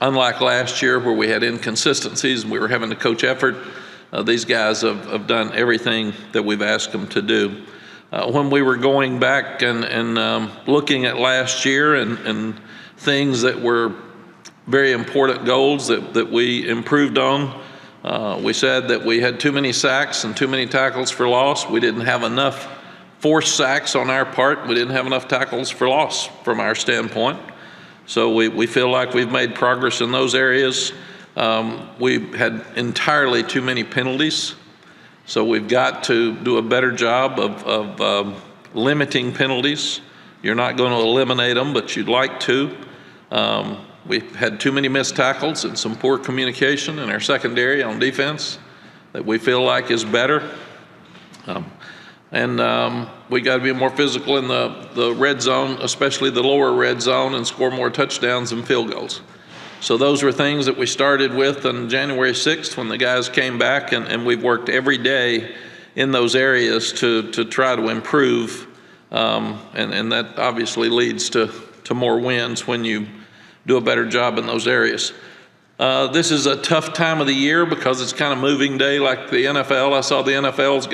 Unlike last year where we had inconsistencies and we were having to coach effort, these guys have done everything that we've asked them to do. When we were going back and looking at last year and things that were very important goals that we improved on, we said that we had too many sacks and too many tackles for loss. We didn't have enough forced sacks on our part. We didn't have enough tackles for loss from our standpoint. So we feel like we've made progress in those areas. We had entirely too many penalties. So we've got to do a better job of limiting penalties. You're not going to eliminate them, but you'd like to. We've had too many missed tackles and some poor communication in our secondary on defense that we feel like is better. We got to be more physical in the red zone, especially the lower red zone, and score more touchdowns and field goals. So those were things that we started with on January 6th when the guys came back, and we've worked every day in those areas to try to improve. And that obviously leads to more wins when you do a better job in those areas. This is a tough time of the year because it's kind of moving day like the NFL. I saw the NFL's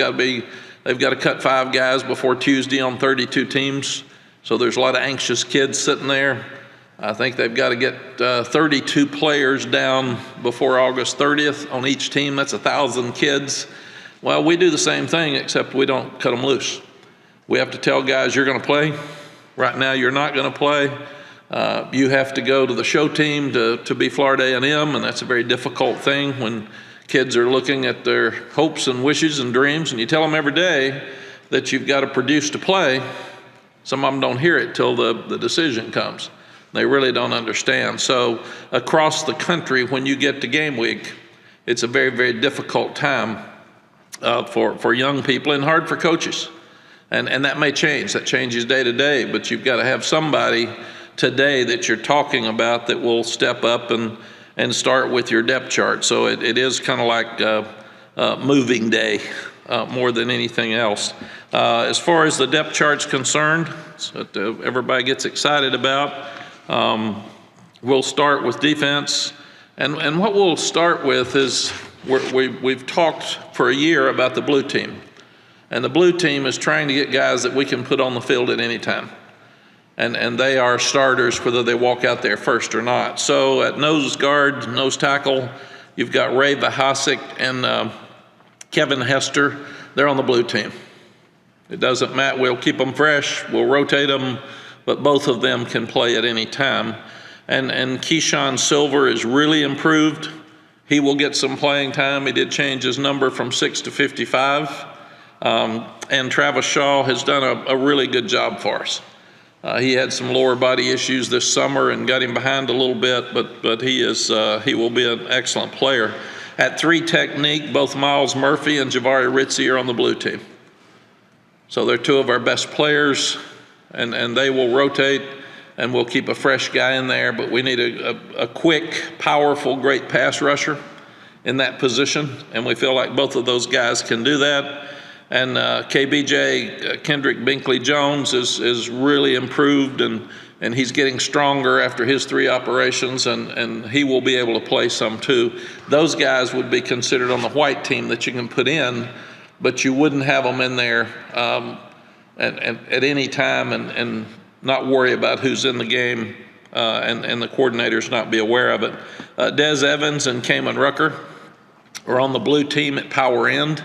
they've got to cut 5 guys before Tuesday on 32 teams. So there's a lot of anxious kids sitting there. I think they've got to get 32 players down before August 30th on each team. That's 1,000 kids. Well, we do the same thing, except we don't cut them loose. We have to tell guys, you're going to play. Right now, you're not going to play. You have to go to the show team to be Florida A&M, and that's a very difficult thing when kids are looking at their hopes and wishes and dreams, and you tell them every day that you've got to produce to play. Some of them don't hear it till the decision comes. They really don't understand. So across the country, when you get to game week, it's a very, very difficult time for young people and hard for coaches. And that may change. That changes day to day, but you've got to have somebody today that you're talking about that will step up and start with your depth chart. So it is kind of like moving day more than anything else. As far as the depth chart's concerned, that everybody gets excited about, we'll start with defense. And what we'll start with is we've talked for a year about the blue team. And the blue team is trying to get guys that we can put on the field at any time. And they are starters whether they walk out there first or not. So at nose guard, nose tackle, you've got Ray Vahasik and Kevin Hester. They're on the blue team. It doesn't matter. We'll keep them fresh. We'll rotate them. But both of them can play at any time. And Keyshawn Silver is really improved. He will get some playing time. He did change his number from 6 to 55. And Travis Shaw has done a really good job for us. He had some lower body issues this summer and got him behind a little bit, but he will be an excellent player. At 3 technique, both Miles Murphy and Javari Ritzie are on the blue team. So they're 2 of our best players, and they will rotate, and we'll keep a fresh guy in there, but we need a quick, powerful, great pass rusher in that position, and we feel like both of those guys can do that. And KBJ, Kendrick Binkley-Jones, is really improved, and he's getting stronger after his 3 operations, and he will be able to play some too. Those guys would be considered on the white team that you can put in, but you wouldn't have them in there at any time and not worry about who's in the game and the coordinators not be aware of it. Des Evans and Kamen Rucker are on the blue team at power end.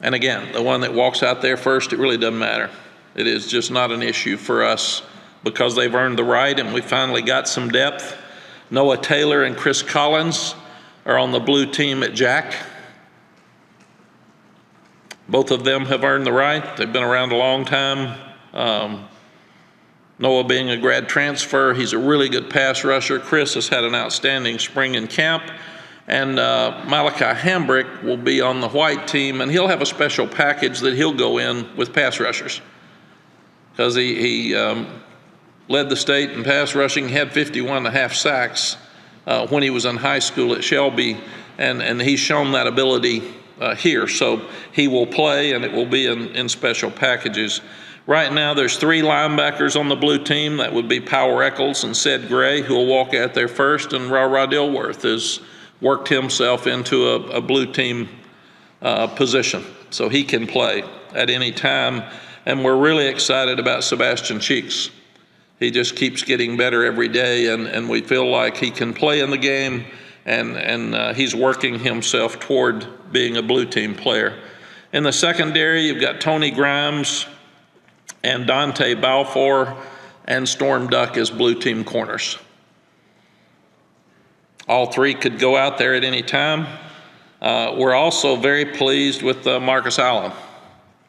And again, the one that walks out there first, it really doesn't matter. It is just not an issue for us because they've earned the right, and we finally got some depth. Noah Taylor and Chris Collins are on the blue team at Jack. Both of them have earned the right. They've been around a long time. Noah being a grad transfer, he's a really good pass rusher. Chris has had an outstanding spring in camp. And Malachi Hambrick will be on the white team, and he'll have a special package that he'll go in with pass rushers. Because he led the state in pass rushing, had 51.5 sacks when he was in high school at Shelby, and he's shown that ability here. So he will play, and it will be in special packages. Right now, there's 3 linebackers on the blue team. That would be Powell Eccles and Ced Gray, who will walk out there first, and Ra Dilworth has worked himself into a blue team position, so he can play at any time. And we're really excited about Sebastian Cheeks. He just keeps getting better every day, and we feel like he can play in the game, and he's working himself toward being a blue team player. In the secondary, you've got Tony Grimes and Dante Balfour and Storm Duck as blue team corners. All 3 could go out there at any time. We're also very pleased with Marcus Allen.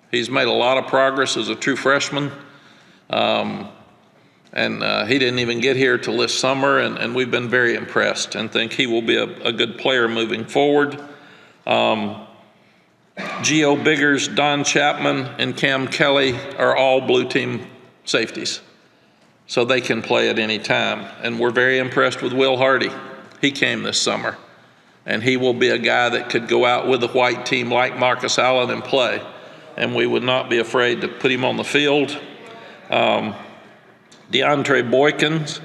He's made a lot of progress as a true freshman. He didn't even get here till this summer, and we've been very impressed and think he will be a good player moving forward. Geo Biggers, Don Chapman, and Cam Kelly are all blue team safeties, so they can play at any time. And we're very impressed with Will Hardy. He came this summer, and he will be a guy that could go out with a white team like Marcus Allen and play, and we would not be afraid to put him on the field. DeAndre Boykins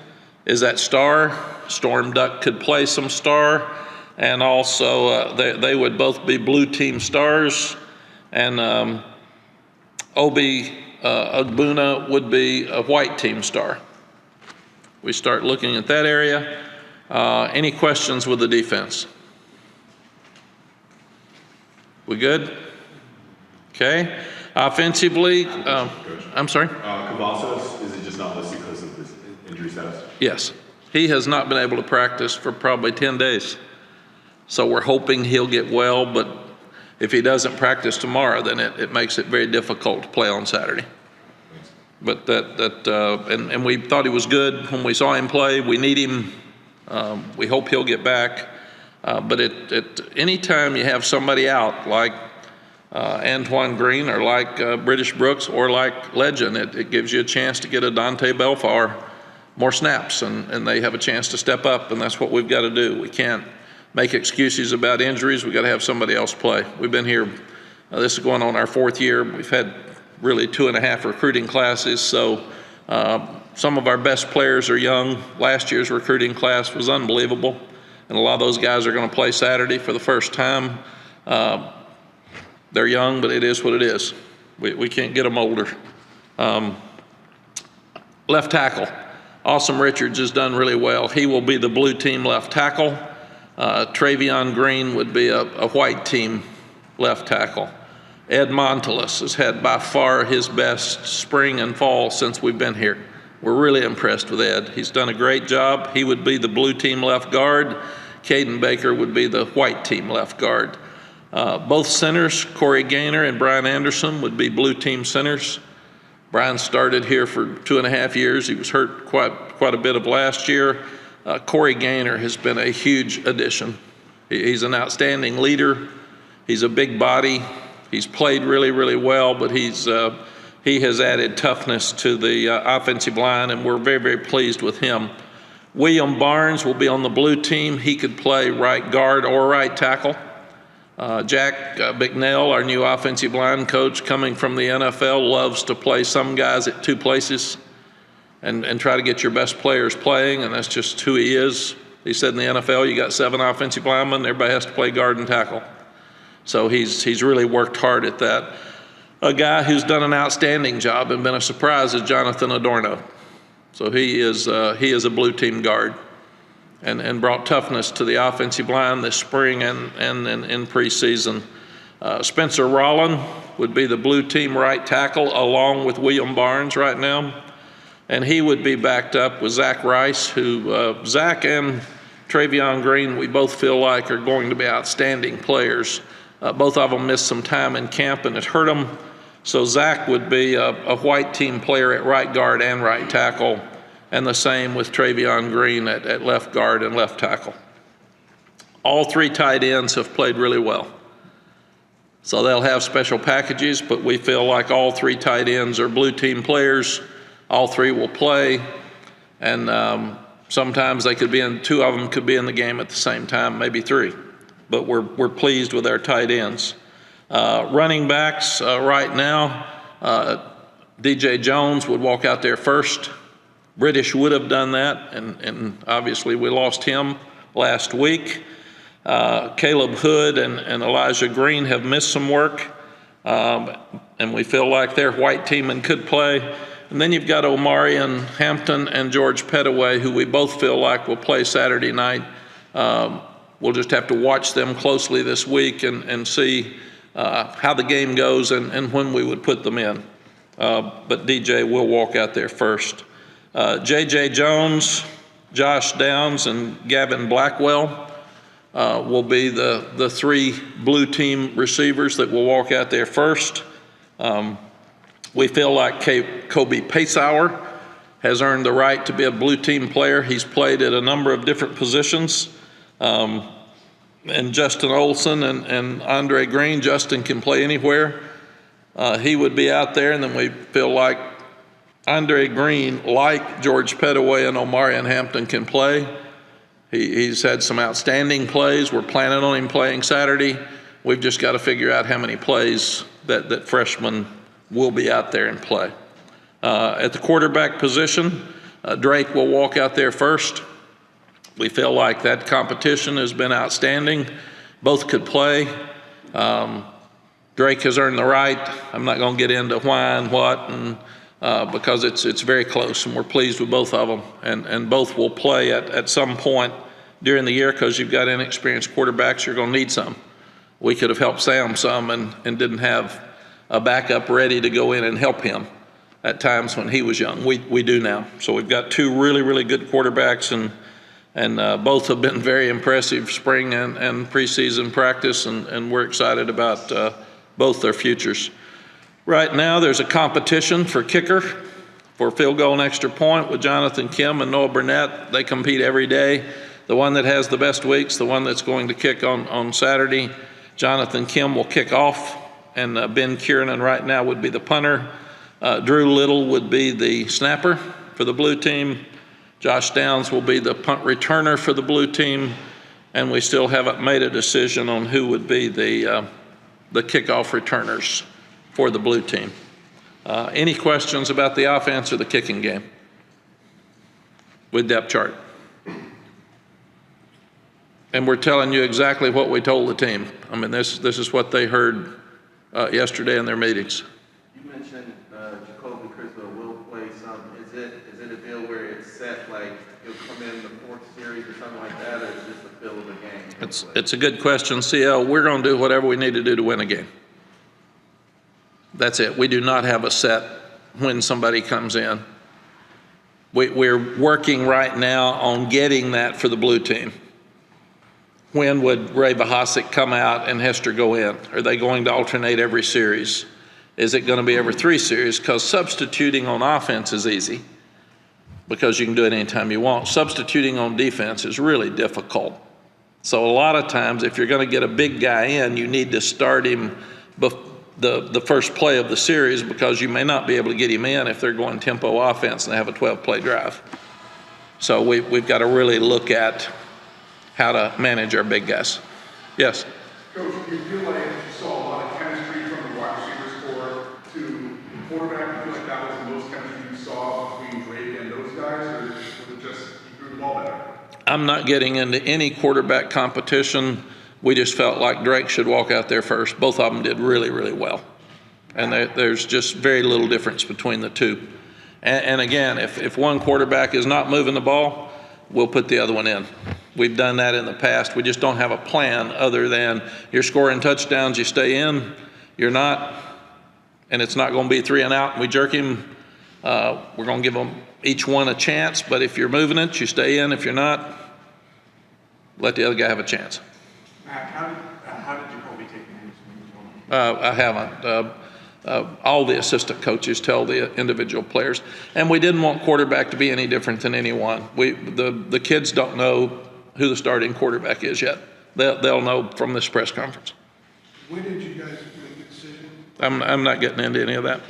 is at star. Storm Duck could play some star, and also they would both be blue team stars, and Obi Ogbuna would be a white team star. We start looking at that area. Any questions with the defense? We good? Okay. Offensively, I'm sorry? Cavazos, is it just not listed because of his injury status? Yes. He has not been able to practice for probably 10 days. So we're hoping he'll get well, but if he doesn't practice tomorrow, then it makes it very difficult to play on Saturday. But and we thought he was good when we saw him play. We need him. We hope he'll get back. But any time you have somebody out like Antoine Green or like British Brooks or like Legend, it gives you a chance to get a Dante Belfour more snaps, and they have a chance to step up, and that's what we've got to do. We can't make excuses about injuries. We've got to have somebody else play. We've been here, this is going on our 4th year. We've had really 2.5 recruiting classes, so some of our best players are young. Last year's recruiting class was unbelievable, and a lot of those guys are going to play Saturday for the first time. They're young, but it is what it is. We can't get them older. Left tackle. Awesome Richards has done really well. He will be the blue team left tackle. Travion Green would be a white team left tackle. Ed Montelis has had by far his best spring and fall since we've been here. We're really impressed with Ed. He's done a great job. He would be the blue team left guard. Caden Baker would be the white team left guard. Both centers, Corey Gaynor and Brian Anderson, would be blue team centers. Brian started here for 2.5 years. He was hurt quite a bit of last year. Corey Gaynor has been a huge addition. He's an outstanding leader. He's a big body. He's played really, really well, but he has added toughness to the offensive line, and we're very, very pleased with him. William Barnes will be on the blue team. He could play right guard or right tackle. Jack Bicknell, our new offensive line coach coming from the NFL, loves to play some guys at 2 places and try to get your best players playing, and that's just who he is. He said in the NFL, you got 7 offensive linemen, everybody has to play guard and tackle. So he's really worked hard at that. A guy who's done an outstanding job and been a surprise is Jonathan Adorno. So he is a blue team guard and brought toughness to the offensive line this spring and in preseason. Spencer Rolland would be the blue team right tackle along with William Barnes right now. And he would be backed up with Zach Rice, who Zach and Travion Green, we both feel like are going to be outstanding players. Both of them missed some time in camp and it hurt them. So Zach would be a white team player at right guard and right tackle, and the same with Travion Green at left guard and left tackle. All 3 tight ends have played really well. So they'll have special packages, but we feel like all 3 tight ends are blue team players. All 3 will play, and sometimes they could be 2 of them could be in the game at the same time, maybe 3. But we're pleased with our tight ends. Running backs right now, DJ Jones would walk out there first. British would have done that, and obviously we lost him last week. Caleb Hood and Elijah Green have missed some work, and we feel like their white team and could play. And then you've got Omari and Hampton and George Pettaway, who we both feel like will play Saturday night. We'll just have to watch them closely this week and see how the game goes and when we would put them in. But DJ will walk out there first. J.J. Jones, Josh Downs, and Gavin Blackwell will be the three blue team receivers that will walk out there first. We feel like Kobe Pacehour has earned the right to be a blue team player. He's played at a number of different positions. And Justin Olson and Andre Green, Justin can play anywhere. He would be out there, and then we feel like Andre Green, like George Pettaway and Omari and Hampton, can play. He's had some outstanding plays. We're planning on him playing Saturday. We've just got to figure out how many plays that freshmen will be out there and play. At the quarterback position, Drake will walk out there first. We feel like that competition has been outstanding. Both could play. Drake has earned the right. I'm not going to get into why and what, and because it's very close, and we're pleased with both of them. And both will play at some point during the year, because you've got inexperienced quarterbacks. You're going to need some. We could have helped Sam some and didn't have a backup ready to go in and help him at times when he was young. We do now. So we've got two really, really good quarterbacks, and both have been very impressive spring and preseason practice, and we're excited about both their futures. Right now, there's a competition for kicker, for field goal and extra point with Jonathan Kim and Noah Burnett. They compete every day. The one that has the best weeks, the one that's going to kick on Saturday, Jonathan Kim will kick off, and Ben Kiernan right now would be the punter. Drew Little would be the snapper for the blue team. Josh Downs will be the punt returner for the blue team, and we still haven't made a decision on who would be the kickoff returners for the blue team. Any questions about the offense or the kicking game with depth chart? And we're telling you exactly what we told the team. I mean, this is what they heard yesterday in their meetings. You mentioned Jacoby Criswell will play some. Is it a deal where it's set, like he'll come in the fourth series or something like that, or is it just a feel of the game? It's a good question, CL. We're going to do whatever we need to do to win a game. That's it. We do not have a set when somebody comes in. We're working right now on getting that for the blue team. When would Ray Bahasic come out and Hester go in? Are they going to alternate every series? Is it going to be every 3 series? Because substituting on offense is easy, because you can do it anytime you want. Substituting on defense is really difficult. So a lot of times, if you're going to get a big guy in, you need to start him the first play of the series, because you may not be able to get him in if they're going tempo offense and they have a 12-play drive. So we've got to really look at how to manage our big guys. Yes? Coach, do you feel like you saw a lot of chemistry from the wide receivers core to the quarterback? Do you feel like that was the most chemistry you saw between Drake and those guys, or was it just you threw the ball better? I'm not getting into any quarterback competition. We just felt like Drake should walk out there first. Both of them did really, really well. And there's just very little difference between the two. And again, if one quarterback is not moving the ball, we'll put the other one in. We've done that in the past. We just don't have a plan other than you're scoring touchdowns, you stay in, you're not, and it's not going to be 3 and out and we jerk him. We're going to give them each one a chance, but if you're moving it, you stay in. If you're not, let the other guy have a chance. Mack, how did Jacoby take the I haven't. All the assistant coaches tell the individual players, and we didn't want quarterback to be any different than anyone. The kids don't know who the starting quarterback is yet. They'll know from this press conference. When did you guys make the decision? I'm not getting into any of that,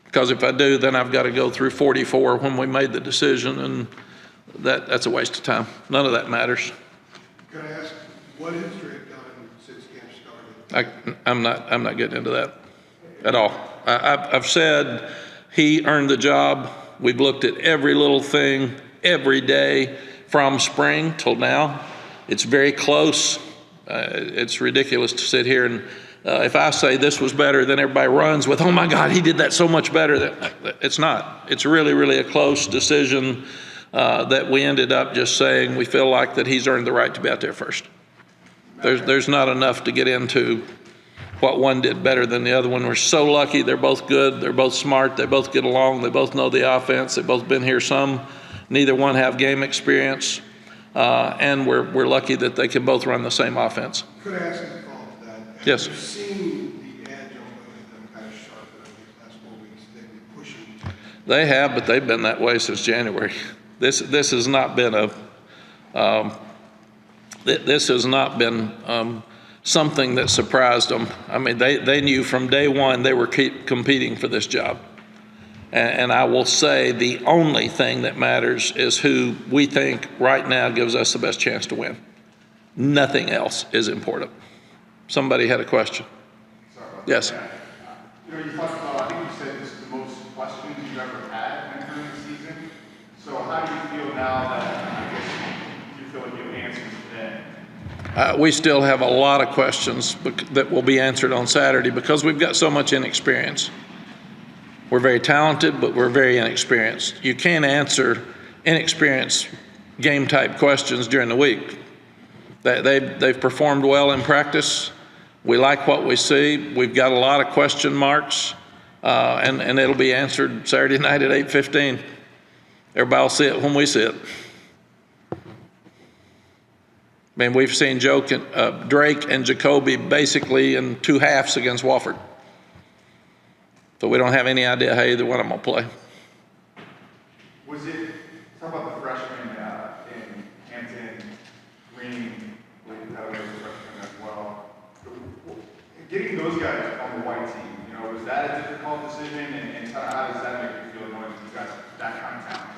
because if I do, then I've got to go through 44 when we made the decision, and that's a waste of time. None of that matters. Can I ask, what has Drake done since camp started? I'm not getting into that. at all. I've said he earned the job. We've looked at every little thing every day from spring till now. It's very close. It's ridiculous to sit here and if I say this was better, then everybody runs with, oh my God, he did that so much better. It's not. It's really, really a close decision that we ended up just saying we feel like that he's earned the right to be out there first. There's not enough to get into what one did better than the other one. We're so lucky. They're both good. They're both smart. They both get along. They both know the offense. They've both been here some. Neither one have game experience. And we're lucky that they can both run the same offense. Could I ask you to follow up to that? Yes. Have you seen the edge on them kind of sharpen up these last 4 weeks? They've been pushing. They have, but they've been that way since January. This has not been something that surprised them. I mean, they knew from day one they were competing for this job. And I will say the only thing that matters is who we think right now gives us the best chance to win. Nothing else is important. Somebody had a question. Sorry about Yes. that. You know, you talked about, I think you said this is the most questions you've ever had entering the season. So how do you feel now that, I guess, you feel like you have answers today? We still have a lot of questions that will be answered on Saturday because we've got so much inexperience. We're very talented, but we're very inexperienced. You can't answer inexperienced game-type questions during the week. They've performed well in practice. We like what we see. We've got a lot of question marks, and it'll be answered Saturday night at 8:15. Everybody will see it when we see it. I mean, we've seen Drake and Jacoby basically in 2 halves against Wofford. So we don't have any idea how either one of them will play. Was it, talk about the freshmen in Hampton, Green, that was a freshman as well. Getting those guys on the white team, you know, was that a difficult decision? And kind of how does that make you feel knowing you guys that kind of talent?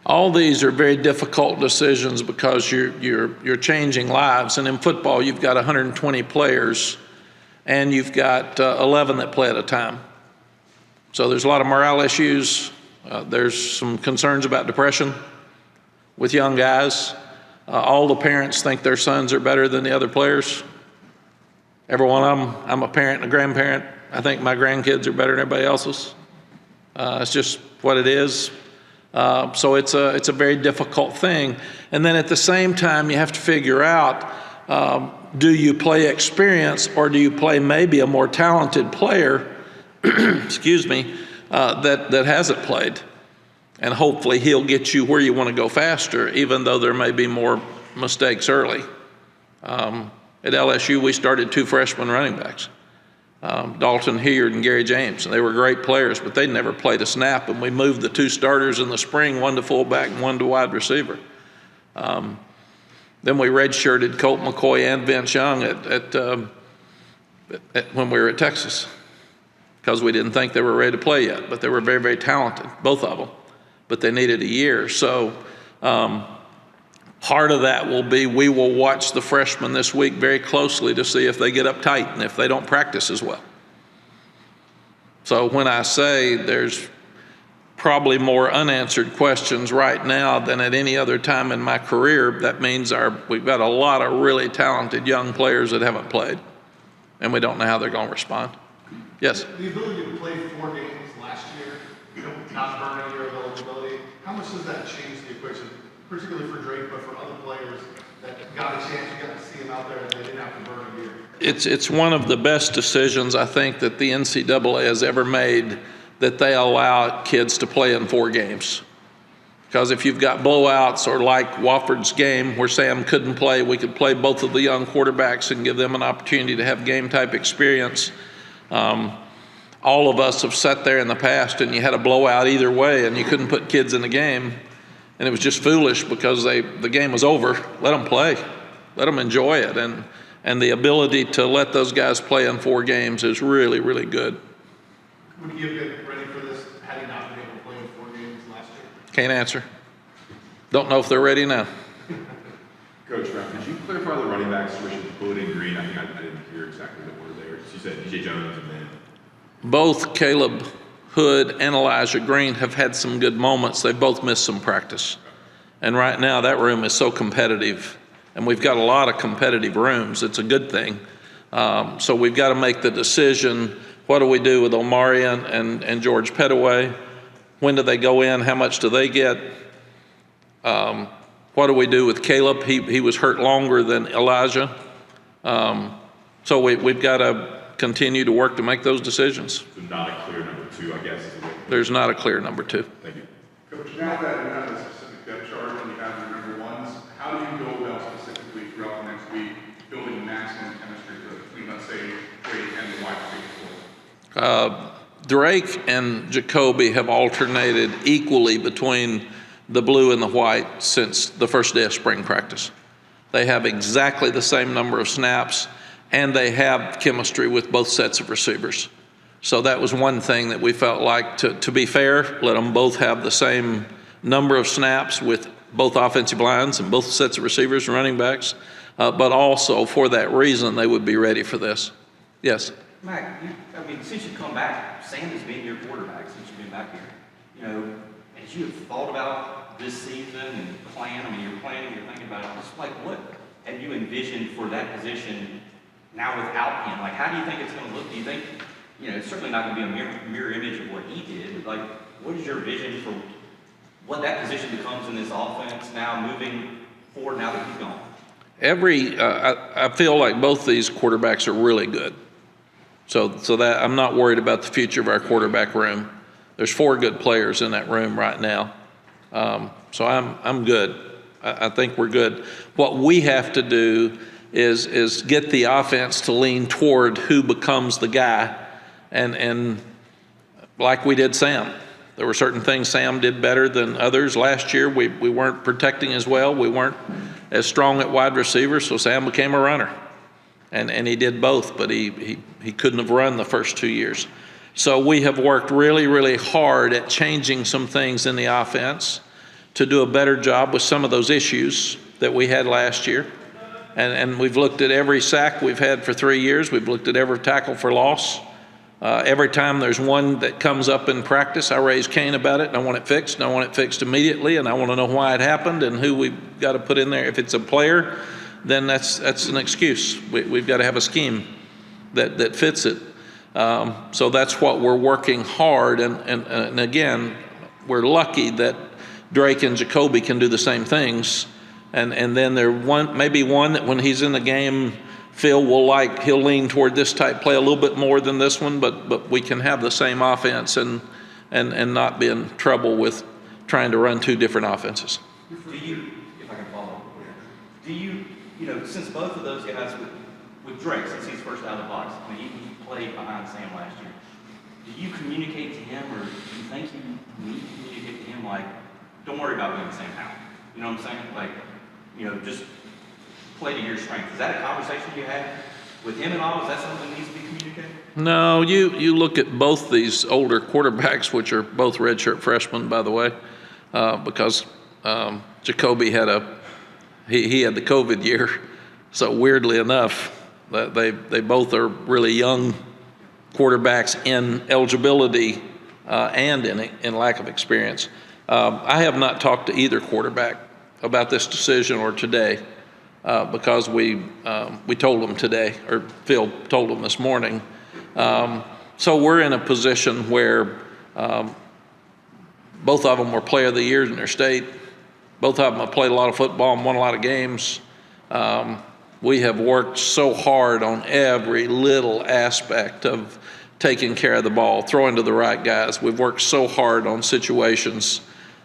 All these are very difficult decisions because you're changing lives. And in football, you've got 120 players, and you've got 11 that play at a time. So there's a lot of morale issues. There's some concerns about depression with young guys. All the parents think their sons are better than the other players. Every one of them. I'm a parent and a grandparent. I think my grandkids are better than everybody else's. It's just what it is. So it's a very difficult thing. And then at the same time, you have to figure out, do you play experience or do you play maybe a more talented player excuse me, that hasn't played. And hopefully he'll get you where you want to go faster, even though there may be more mistakes early. At LSU, we started 2 freshman running backs, Dalton Hilliard and Gary James. And they were great players, but they never played a snap. And we moved the 2 starters in the spring, 1 to fullback and 1 to wide receiver. Then we redshirted Colt McCoy and Vince Young when we were at Texas, because we didn't think they were ready to play yet, but they were very, very talented, both of them, but they needed a year. So part of that will be we will watch the freshmen this week very closely to see if they get uptight and if they don't practice as well. So when I say there's probably more unanswered questions right now than at any other time in my career, that means we've got a lot of really talented young players that haven't played, and we don't know how they're going to respond. Yes? The ability to play 4 games last year, not burning your eligibility, how much does that change the equation, particularly for Drake, but for other players that got a chance, you got to see them out there and they didn't have to burn a year? It's one of the best decisions I think that the NCAA has ever made, that they allow kids to play in 4 games. Because if you've got blowouts, or like Wofford's game where Sam couldn't play, we could play both of the young quarterbacks and give them an opportunity to have game-type experience. All of us have sat there in the past and you had a blowout either way and you couldn't put kids in the game, and it was just foolish because the game was over. Let them play. Let them enjoy it. And the ability to let those guys play in 4 games is really, really good. Would you have been ready for this had he not been able to play in 4 games last year? Can't answer. Don't know if they're ready now. Coach, could you clarify the running back situation with Hood and Green? I think I didn't hear exactly the order there. You said DJ Jones and then both Caleb Hood and Elijah Green have had some good moments. They've both missed some practice. And right now that room is so competitive, and we've got a lot of competitive rooms. It's a good thing. So we've got to make the decision, what do we do with Omarion and George Pettaway? When do they go in? How much do they get? What do we do with Caleb? He was hurt longer than Elijah. So we've got to continue to work to make those decisions. So not a clear number two, I guess. There's not a clear number two. Thank you. Coach, now that you have a specific depth chart and you have your number ones, how do you go about specifically throughout the next week building maximum chemistry between, let's say, Drake and the wide receiver? Drake and Jacoby have alternated equally between the blue and the white since the first day of spring practice. They have exactly the same number of snaps, and they have chemistry with both sets of receivers. So that was one thing that we felt like, to be fair, let them both have the same number of snaps with both offensive lines and both sets of receivers and running backs, but also for that reason, they would be ready for this. Yes? Mack, since you've come back, Sam has been your quarterback since you've been back here. As you have thought about this season and you're planning, you're thinking about it, just like what have you envisioned for that position now without him? Like, how do you think it's going to look? Do you think, it's certainly not going to be a mirror image of what he did, but like, what is your vision for what that position becomes in this offense now moving forward now that he's gone? I feel like both these quarterbacks are really good. So that I'm not worried about the future of our quarterback room. There's 4 good players in that room right now. So I'm good. I think we're good. What we have to do is get the offense to lean toward who becomes the guy, and like we did Sam. There were certain things Sam did better than others. Last year we weren't protecting as well. We weren't as strong at wide receiver, so Sam became a runner. And he did both, but he couldn't have run the first 2 years. So we have worked really, really hard at changing some things in the offense to do a better job with some of those issues that we had last year. And we've looked at every sack we've had for 3 years. We've looked at every tackle for loss. Every time there's one that comes up in practice, I raise Cain about it, and I want it fixed, and I want it fixed immediately, and I want to know why it happened and who we've got to put in there. If it's a player, then that's an excuse. We've got to have a scheme that fits it. So that's what we're working hard, and again, we're lucky that Drake and Jacoby can do the same things, and then maybe one that when he's in the game, Phil he'll lean toward this type play a little bit more than this one, but we can have the same offense and not be in trouble with trying to run 2 different offenses. Do you, if I can follow up, do you, since both of those guys, with Drake, since he's first out of the box, he played behind Sam last year, do you communicate to him, or do you think you need to communicate to him, like, don't worry about being the same house? You know what I'm saying? Like, just play to your strength. Is that a conversation you had with him at all? Is that something that needs to be communicated? No, you look at both these older quarterbacks, which are both redshirt freshmen, by the way, because Jacoby had he had the COVID year. So weirdly enough, they both are really young quarterbacks in eligibility and in lack of experience. I have not talked to either quarterback about this decision or today because we told them today, or Phil told them this morning. So we're in a position where both of them were player of the year in their state. Both of them have played a lot of football and won a lot of games. We have worked so hard on every little aspect of taking care of the ball, throwing to the right guys. We've worked so hard on situations,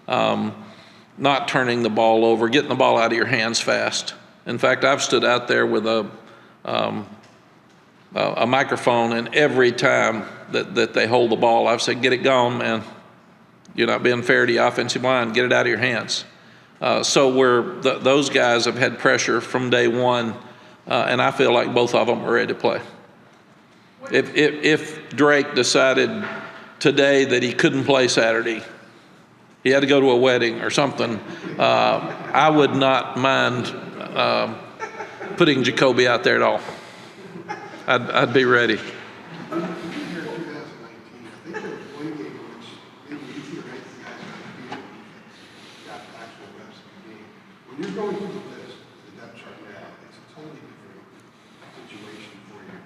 not turning the ball over, getting the ball out of your hands fast. In fact, I've stood out there with a microphone, and every time that they hold the ball, I've said, get it gone, man. You're not being fair to your offensive line. Get it out of your hands. So those guys have had pressure from day one, and I feel like both of them are ready to play. If Drake decided today that he couldn't play Saturday, he had to go to a wedding or something, I would not mind putting Jacoby out there at all. I'd be ready. Year 2019, when you're going through the list, the depth chart now, it's a totally different situation for you.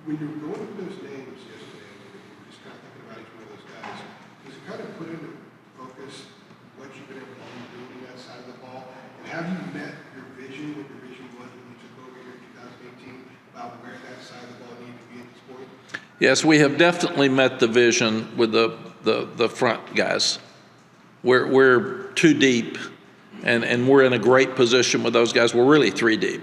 When you're going through those names yesterday, and you're just kind of thinking about each one of those guys, does it kind of put into focus what you've been able to do doing that side of the ball? And have you met your vision, what your vision was when you took over here in 2018, about where that side of the ball needed to be at this point? Yes, we have definitely met the vision with the front guys. We're too deep, and we're in a great position with those guys. We're really three deep.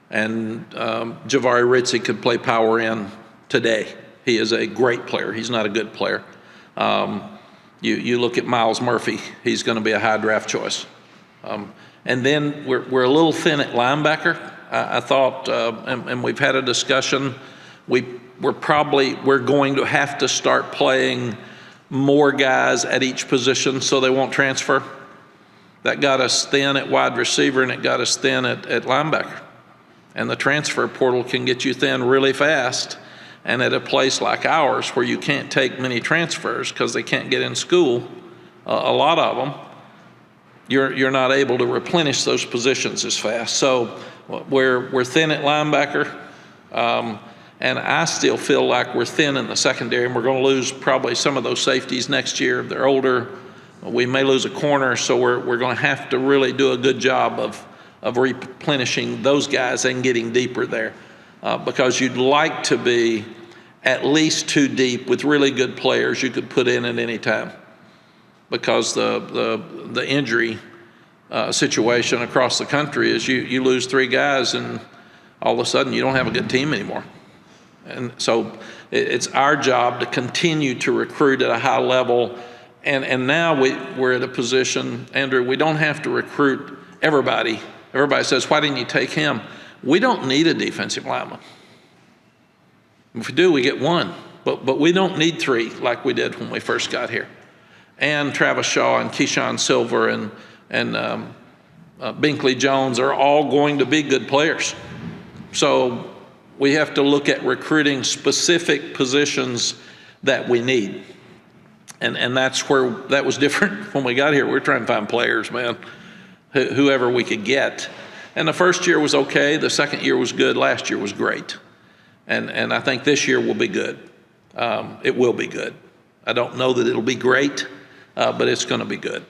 And Javari Ritzie could play power in today. He is a great player. He's not a good player. You look at Miles Murphy, he's going to be a high draft choice. And then we're a little thin at linebacker. I thought, and we've had a discussion, we're going to have to start playing more guys at each position so they won't transfer. That got us thin at wide receiver, and it got us thin at linebacker. And the transfer portal can get you thin really fast. And at a place like ours where you can't take many transfers because they can't get in school, a lot of them, you're not able to replenish those positions as fast. So we're thin at linebacker, and I still feel like we're thin in the secondary, and we're going to lose probably some of those safeties next year. They're older. We may lose a corner, so we're going to have to really do a good job of replenishing those guys and getting deeper there, because you'd like to be at least too deep with really good players you could put in at any time, because the injury situation across the country is you lose three guys and all of a sudden you don't have a good team anymore. And so it's our job to continue to recruit at a high level. And now we're at a position, Andrew, we don't have to recruit everybody. Everybody says, why didn't you take him? We don't need a defensive lineman. If we do, we get one. But we don't need three like we did when we first got here. And Travis Shaw and Keyshawn Silver and Binkley Jones are all going to be good players. So we have to look at recruiting specific positions that we need. And that's where that was different when we got here. We were trying to find players, man, whoever we could get. And the first year was okay. The second year was good. Last year was great. And I think this year will be good. It will be good. I don't know that it'll be great, but it's going to be good.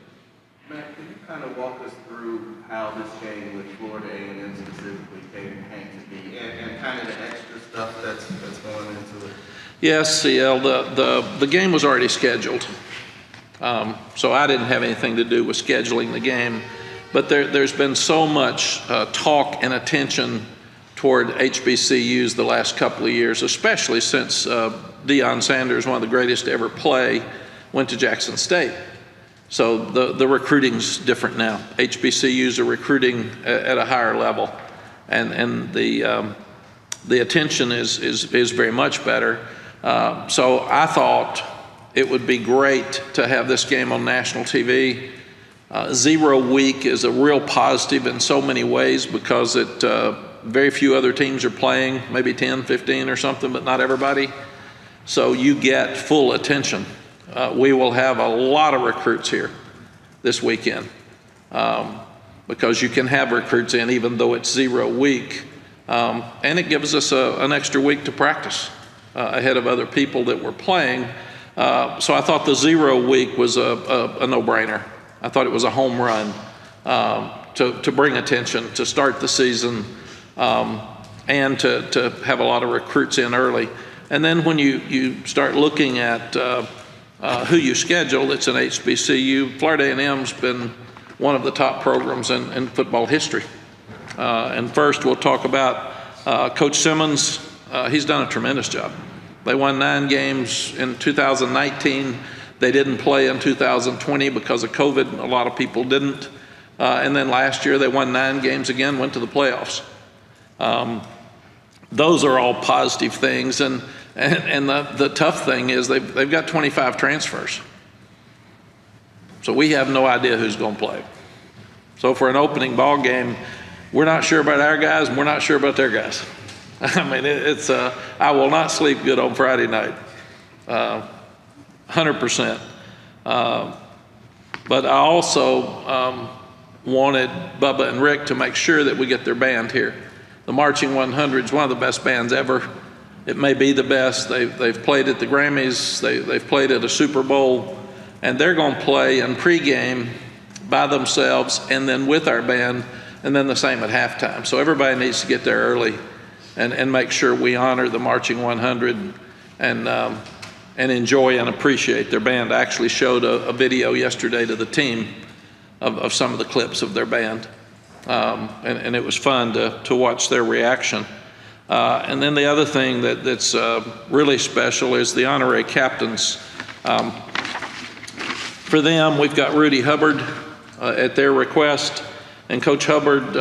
Matt, can you kind of walk us through how this game with Florida A&M specifically came to be, and kind of the extra stuff that's going into it? Yes, CL, the game was already scheduled. So I didn't have anything to do with scheduling the game. But there's been so much talk and attention toward HBCUs the last couple of years, especially since Deion Sanders, one of the greatest to ever play, went to Jackson State. So the recruiting's different now. HBCUs are recruiting at a higher level, and the attention is very much better. So I thought it would be great to have this game on national TV. 0 week is a real positive in so many ways, because very few other teams are playing, maybe 10, 15 or something, but not everybody. So you get full attention. We will have a lot of recruits here this weekend, because you can have recruits in even though it's 0 week. And it gives us an extra week to practice ahead of other people that were playing. So I thought the 0 week was a no-brainer. I thought it was a home run to bring attention, to start the season, and to have a lot of recruits in early. And then when you start looking at who you schedule, it's an HBCU. Florida A&M's been one of the top programs in football history. And first we'll talk about Coach Simmons. He's done a tremendous job. They won 9 games in 2019. They didn't play in 2020 because of COVID. A lot of people didn't. And then last year they won 9 games again, went to the playoffs. Those are all positive things. And the tough thing is they've got 25 transfers. So we have no idea who's going to play. So for an opening ball game, we're not sure about our guys, and we're not sure about their guys. I mean, I will not sleep good on Friday night. 100%. But I also wanted Bubba and Rick to make sure that we get their band here. The Marching 100 is one of the best bands ever. It may be the best. They've played at the Grammys, they've played at a Super Bowl, and they're going to play in pregame by themselves and then with our band, and then the same at halftime. So everybody needs to get there early and make sure we honor the Marching 100 and enjoy and appreciate their band. I actually showed a video yesterday to the team of some of the clips of their band, and it was fun to watch their reaction. And then the other thing that's really special is the honorary captains. For them, we've got Rudy Hubbard at their request, and Coach Hubbard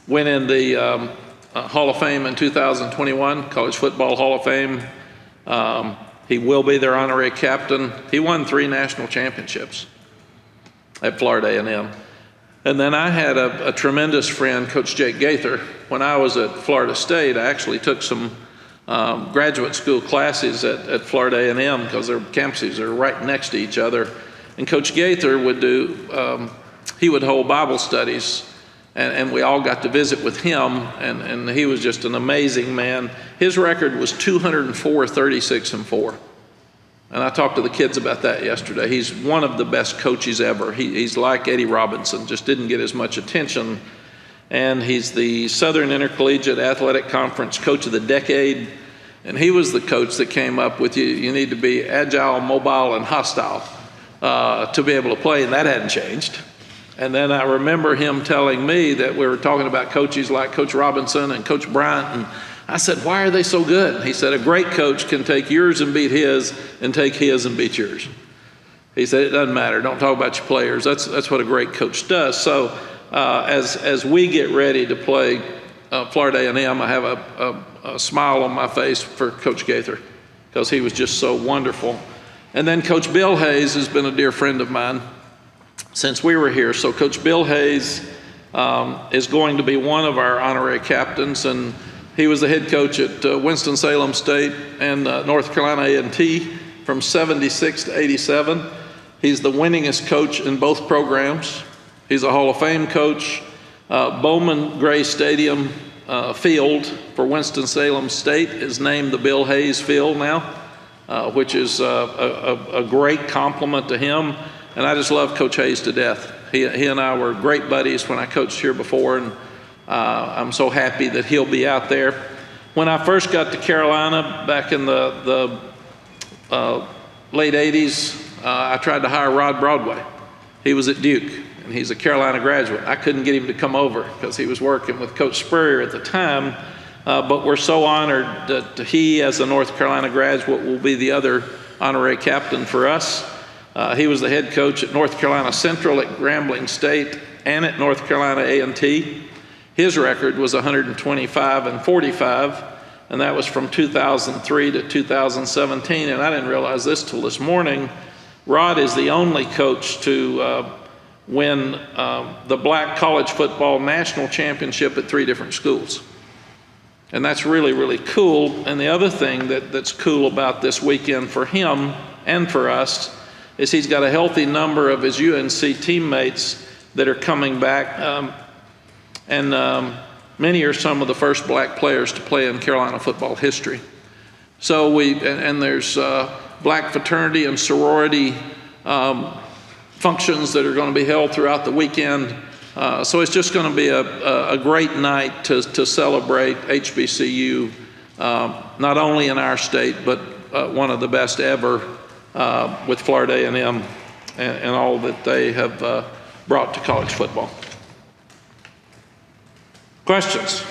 went in the Hall of Fame in 2021, College Football Hall of Fame. He will be their honorary captain. He won 3 national championships at Florida A&M. And then I had a tremendous friend, Coach Jake Gaither. When I was at Florida State, I actually took some graduate school classes at Florida A&M because their campuses are right next to each other. And Coach Gaither would he would hold Bible studies, and we all got to visit with him, and he was just an amazing man. His record was 204, 36, and 4. And I talked to the kids about that yesterday. He's one of the best coaches ever. He's like Eddie Robinson, just didn't get as much attention. And he's the Southern Intercollegiate Athletic Conference Coach of the Decade. And he was the coach that came up with you need to be agile, mobile, and hostile to be able to play, and that hadn't changed. And then I remember him telling me that we were talking about coaches like Coach Robinson and Coach Bryant, and I said, why are they so good? He said, a great coach can take yours and beat his, and take his and beat yours. He said, it doesn't matter. Don't talk about your players. That's what a great coach does. So as we get ready to play Florida A&M, I have a smile on my face for Coach Gaither because he was just so wonderful. And then Coach Bill Hayes has been a dear friend of mine since we were here. So Coach Bill Hayes is going to be one of our honorary captains, and he was the head coach at Winston-Salem State and North Carolina A&T from 76 to 87. He's the winningest coach in both programs. He's a Hall of Fame coach. Bowman Gray Stadium field for Winston-Salem State is named the Bill Hayes Field now, which is a great compliment to him. And I just love Coach Hayes to death. He and I were great buddies when I coached here before, and I'm so happy that he'll be out there. When I first got to Carolina back in the late 80s, I tried to hire Rod Broadway. He was at Duke, and he's a Carolina graduate. I couldn't get him to come over because he was working with Coach Spurrier at the time, but we're so honored that he, as a North Carolina graduate, will be the other honorary captain for us. He was the head coach at North Carolina Central, at Grambling State, and at North Carolina A&T. His record was 125 and 45, and that was from 2003 to 2017. And I didn't realize this till this morning. Rod is the only coach to win the Black College Football National Championship at 3 different schools. And that's really, really cool. And the other thing that's cool about this weekend for him and for us is he's got a healthy number of his UNC teammates that are coming back. And many are some of the first black players to play in Carolina football history. So there's black fraternity and sorority functions that are going to be held throughout the weekend. So it's just going to be a great night to celebrate HBCU, not only in our state, but one of the best ever with Florida A&M and all that they have brought to college football. Questions?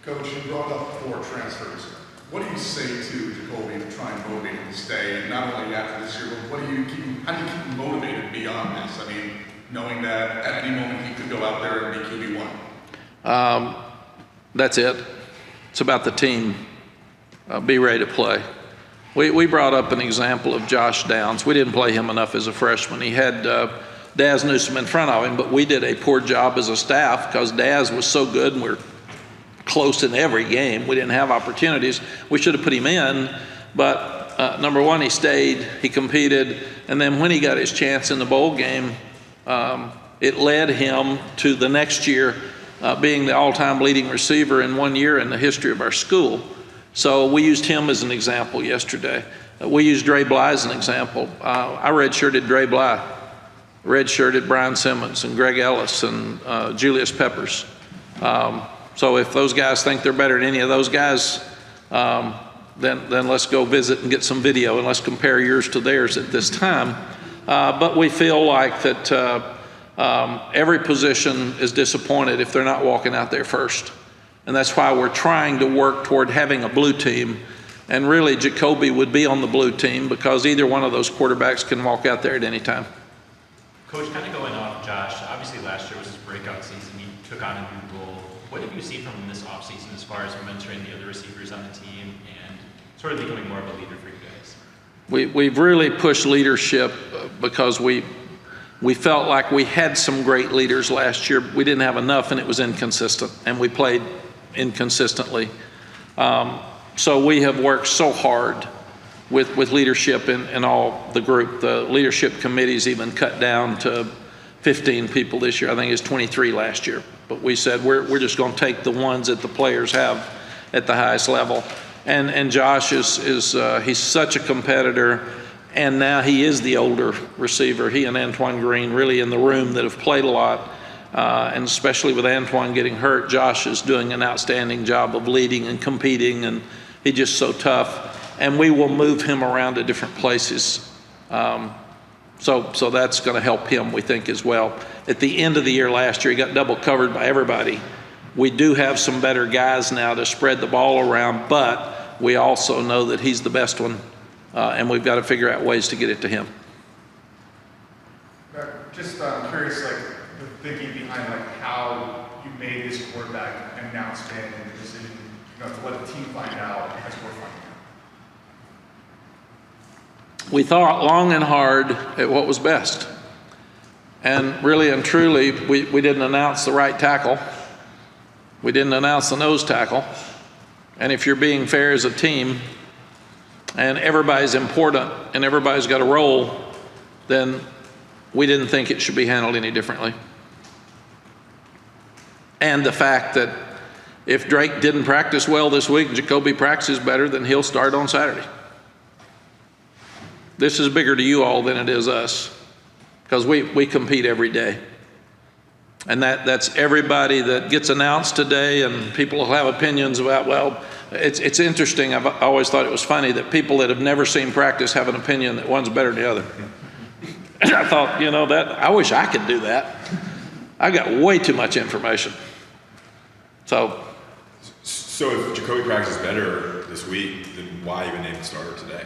Coach, you brought up 4 transfers. What do you say to Jacoby to try and motivate him to stay? And not only after this year, but how do you keep him motivated beyond this? I mean, knowing that at any moment he could go out there and be QB1. That's it. It's about the team. Be ready to play. We brought up an example of Josh Downs. We didn't play him enough as a freshman. He had Daz Newsome in front of him, but we did a poor job as a staff because Daz was so good and we're close in every game. We didn't have opportunities. We should have put him in, but number one, he stayed, he competed, and then when he got his chance in the bowl game, it led him to the next year being the all-time leading receiver in 1 year in the history of our school. So we used him as an example yesterday. We used Dre Bly as an example. I redshirted Dre Bly, redshirted Brian Simmons and Greg Ellis and Julius Peppers. So if those guys think they're better than any of those guys, then let's go visit and get some video and let's compare yours to theirs at this time. But we feel like that every position is disappointed if they're not walking out there first. And that's why we're trying to work toward having a blue team. And really, Jacoby would be on the blue team because either one of those quarterbacks can walk out there at any time. Coach, kind of going off Josh, obviously last year was his breakout season. He took on a new role. What have you seen from him this offseason as far as mentoring the other receivers on the team and sort of becoming more of a leader for you guys? We've really pushed leadership because we felt like we had some great leaders last year. We didn't have enough, and it was inconsistent, and we played inconsistently. So we have worked so hard with leadership in all the group. The leadership committee's even cut down to 15 people this year. I think it's 23 last year. But we said we're just going to take the ones that the players have at the highest level. And Josh is he's such a competitor, and now he is the older receiver. He and Antoine Green really in the room that have played a lot. And especially with Antoine getting hurt, Josh is doing an outstanding job of leading and competing, and he's just so tough. And we will move him around to different places. So that's going to help him, we think, as well. At the end of the year last year, he got double covered by everybody. We do have some better guys now to spread the ball around, but we also know that he's the best one, and we've got to figure out ways to get it to him. Just curious, like, the thinking behind, like, how you made this quarterback announcement and the decision, to let the team find out as we're finding out. We thought long and hard at what was best. And really and truly, we didn't announce the right tackle. We didn't announce the nose tackle. And if you're being fair as a team, and everybody's important, and everybody's got a role, then we didn't think it should be handled any differently. And the fact that if Drake didn't practice well this week, Jacoby practices better, then he'll start on Saturday. This is bigger to you all than it is us, because we compete every day. And that's everybody that gets announced today, and people will have opinions about, well, it's interesting. I've always thought it was funny that people that have never seen practice have an opinion that one's better than the other. And I thought, I wish I could do that. I got way too much information. So if Jacoby practices better this week, then why even name the starter today?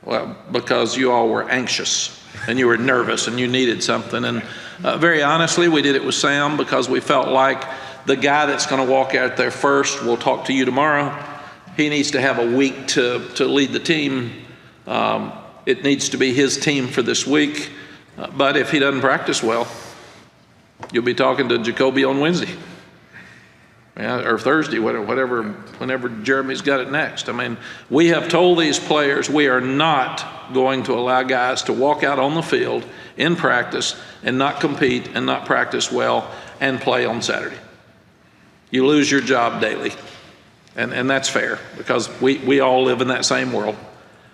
Well, because you all were anxious and you were nervous and you needed something. And very honestly, we did it with Sam because we felt like the guy that's going to walk out there first, we'll talk to you tomorrow, he needs to have a week to lead the team. It needs to be his team for this week. But if he doesn't practice well, you'll be talking to Jacoby on Wednesday. Or Thursday, whenever Jeremy's got it next. I mean, we have told these players we are not going to allow guys to walk out on the field in practice and not compete and not practice well and play on Saturday. You lose your job daily. And that's fair because we all live in that same world.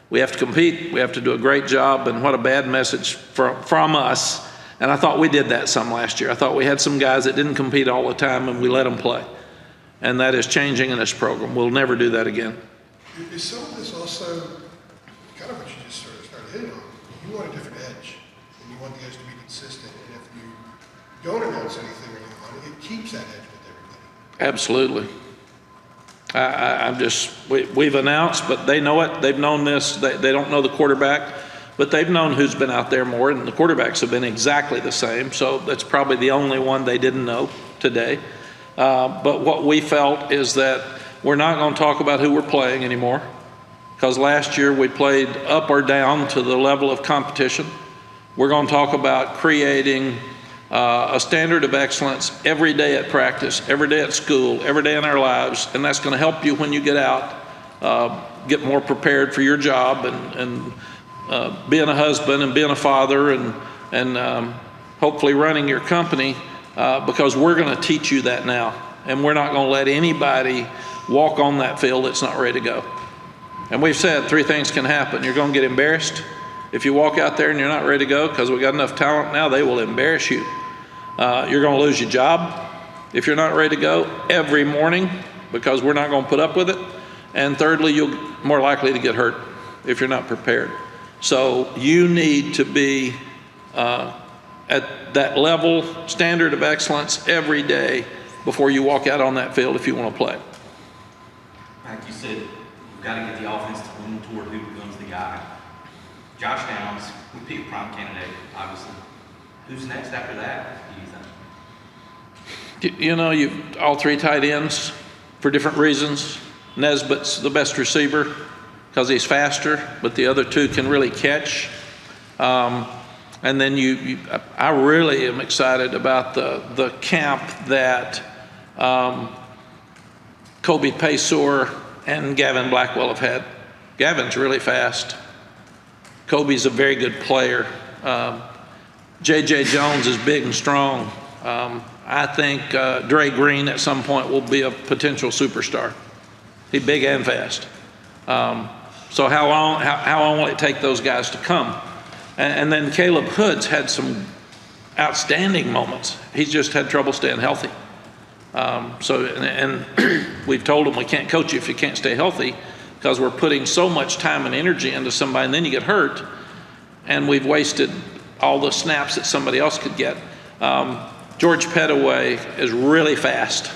We have to compete. We have to do a great job. And what a bad message from us. And I thought we did that some last year. I thought we had some guys that didn't compete all the time and we let them play. And that is changing in this program. We'll never do that again. Is some of this also kind of what you just sort of started hitting on? You want a different edge, and you want the edge to be consistent. And if you don't announce anything early on, it keeps that edge with everybody. Absolutely. We've announced, but they know it. They've known this. They don't know the quarterback, but they've known who's been out there more, and the quarterbacks have been exactly the same. So that's probably the only one they didn't know today. But what we felt is that we're not going to talk about who we're playing anymore because last year we played up or down to the level of competition. We're going to talk about creating a standard of excellence every day at practice, every day at school, every day in our lives, and that's going to help you when you get out, get more prepared for your job and being a husband and being a father and hopefully running your company, because we're going to teach you that now. And we're not going to let anybody walk on that field that's not ready to go. And we've said 3 things can happen. You're going to get embarrassed if you walk out there and you're not ready to go, because we got enough talent now, they will embarrass you. You're going to lose your job if you're not ready to go every morning, because we're not going to put up with it. And thirdly, you're more likely to get hurt if you're not prepared. So you need to be at that level, standard of excellence every day before you walk out on that field if you want to play. Like you said, you've got to get the offense to lean toward who becomes the guy. Josh Downs would be a prime candidate, obviously. Who's next after that, do you think? You know, you've all 3 tight ends for different reasons. Nesbitt's the best receiver because he's faster, but the other 2 can really catch. And then I really am excited about the camp that Kobe Paysor and Gavin Blackwell have had. Gavin's really fast. Kobe's a very good player. J.J. Jones is big and strong. I think Dre Green at some point will be a potential superstar. He's big and fast. So how long will it take those guys to come? And then Caleb Hood's had some outstanding moments. He's just had trouble staying healthy. And we've told him we can't coach you if you can't stay healthy, because we're putting so much time and energy into somebody and then you get hurt, and we've wasted all the snaps that somebody else could get. George Pettaway is really fast.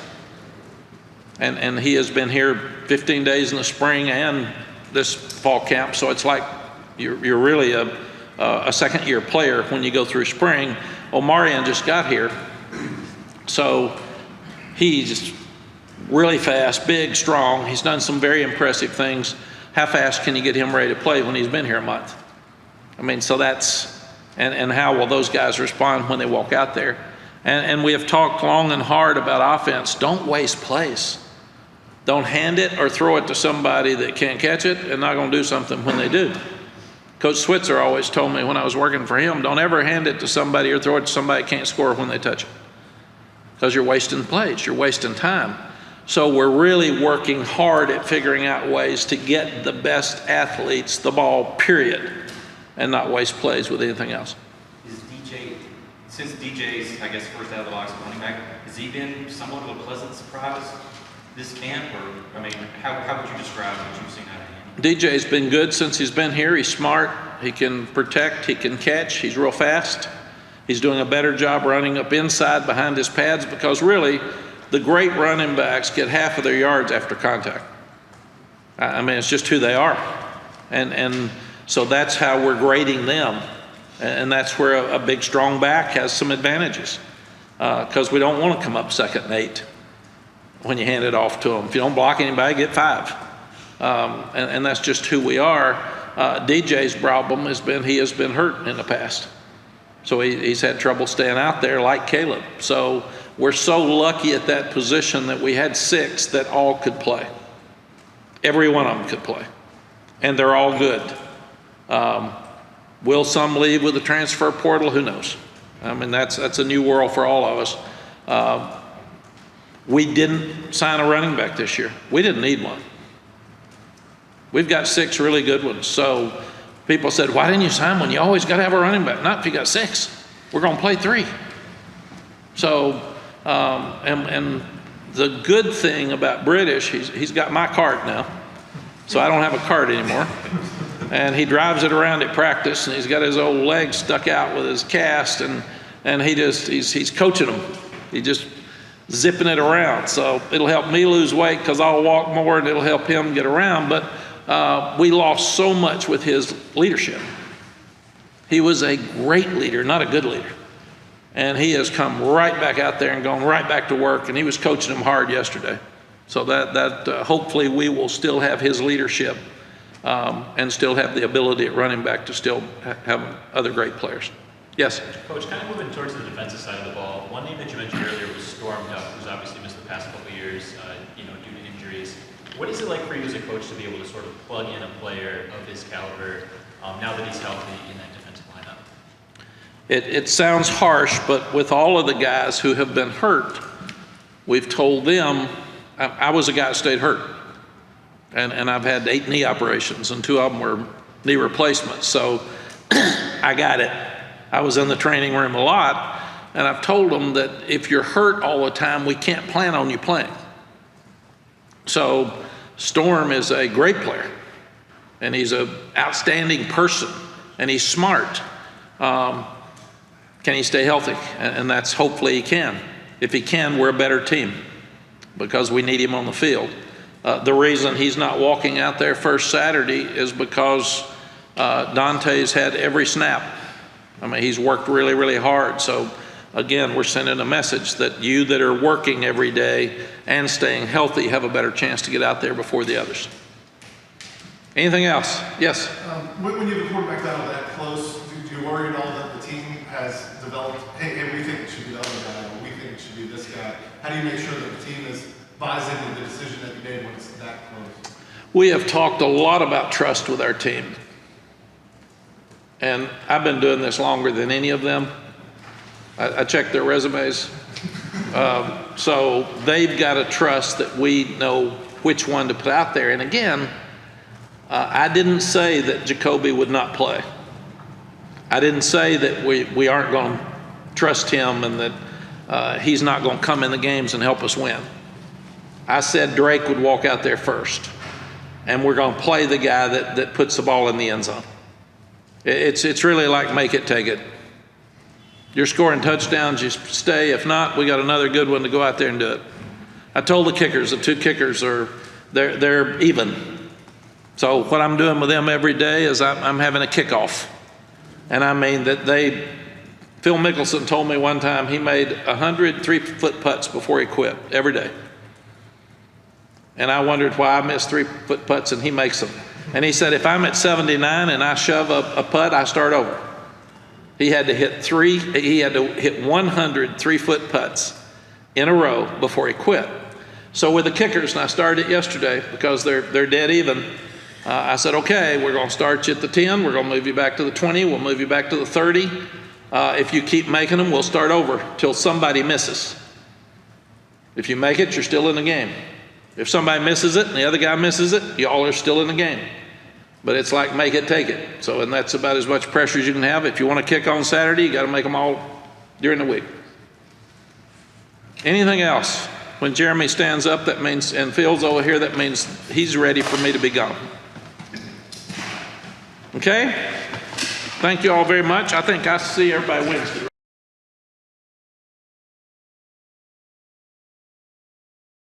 And he has been here 15 days in the spring and this fall camp, so it's like you're really a second-year player when you go through spring. Omarion just got here, so he's really fast, big, strong. He's done some very impressive things. How fast can you get him ready to play when he's been here a month? I mean, so that's, and how will those guys respond when they walk out there? And we have talked long and hard about offense. Don't waste plays. Don't hand it or throw it to somebody that can't catch it and not going to do something when they do. Coach Switzer always told me when I was working for him, don't ever hand it to somebody or throw it to somebody that can't score when they touch it, because you're wasting plays, you're wasting time. So we're really working hard at figuring out ways to get the best athletes the ball, period, and not waste plays with anything else. Is since DJ's, I guess, first out of the box running back, has he been somewhat of a pleasant surprise this camp? Or, I mean, how would you describe what you've seen out of him? DJ's been good since he's been here. He's smart, he can protect, he can catch, he's real fast. He's doing a better job running up inside behind his pads, because really the great running backs get half of their yards after contact. I mean, it's just who they are. And so that's how we're grading them. And that's where a big, strong back has some advantages, because we don't want to come up 2nd and 8 when you hand it off to them. If you don't block anybody, get 5. And that's just who we are. DJ's problem has been he has been hurt in the past. So he's had trouble staying out there like Caleb. So we're so lucky at that position that we had 6 that all could play. Every one of them could play. And they're all good. Will some leave with the transfer portal? Who knows? I mean, that's a new world for all of us. We didn't sign a running back this year. We didn't need one. We've got 6 really good ones. So people said, why didn't you sign one? You always got to have a running back. Not if you got 6. We're going to play 3. So, and the good thing about British, he's got my cart now. So I don't have a cart anymore. And he drives it around at practice, and he's got his old legs stuck out with his cast, and he's coaching them. He just zipping it around. So it'll help me lose weight because I'll walk more, and it'll help him get around. But we lost so much with his leadership. He was a great leader, not a good leader. And he has come right back out there and gone right back to work, and he was coaching them hard yesterday. So that hopefully we will still have his leadership and still have the ability at running back to still have other great players. Yes? Coach, kind of moving towards the defensive side of the ball, one name that you mentioned earlier was Storm Duck, who's obviously missed the past couple of years due to injuries. What is it like for you as a coach to be able to sort of plug in a player of his caliber now that he's healthy in that defensive lineup? It sounds harsh, but with all of the guys who have been hurt, we've told them, I was a guy that stayed hurt. And I've had 8 knee operations, and 2 of them were knee replacements. So I got it. I was in the training room a lot, and I've told them that if you're hurt all the time, we can't plan on you playing. So Storm is a great player, and he's an outstanding person, and he's smart. Can he stay healthy? And that's hopefully he can. If he can, we're a better team because we need him on the field. The reason he's not walking out there first Saturday is because Dante's had every snap. I mean, he's worked really, really hard. So again, we're sending a message that you that are working every day and staying healthy have a better chance to get out there before the others. Anything else? Yes? When you have a quarterback down that close, do you worry at all that the team has developed, hey, we think it should be the other guy, or we think it should be this guy? How do you make sure that the team is buys into the decision that you made when it's that close? We have talked a lot about trust with our team. And I've been doing this longer than any of them. I checked their resumes. So they've got to trust that we know which one to put out there. And again, I didn't say that Jacoby would not play. I didn't say that we aren't going to trust him and that he's not going to come in the games and help us win. I said Drake would walk out there first, and we're going to play the guy that puts the ball in the end zone. It's really like make it, take it. You're scoring touchdowns, you stay. If not, we got another good one to go out there and do it. I told the kickers, the 2 kickers they're even. So what I'm doing with them every day is I'm having a kickoff. And I mean that Phil Mickelson told me one time he made 100 3-foot putts before he quit every day. And I wondered why I missed 3-foot putts and he makes them. And he said, if I'm at 79 and I shove a putt, I start over. He had to hit 100 3-foot putts in a row before he quit. So with the kickers, and I started it yesterday because they're dead even, I said, okay, we're going to start you at the 10, we're going to move you back to the 20, we'll move you back to the 30. If you keep making them, we'll start over till somebody misses. If you make it, you're still in the game. If somebody misses it and the other guy misses it, y'all are still in the game. But it's like make it, take it. So, and that's about as much pressure as you can have. If you want to kick on Saturday, you got to make them all during the week. Anything else? When Jeremy stands up, that means, and Phil's over here, that means he's ready for me to be gone. Okay? Thank you all very much. I think I see everybody Wednesday.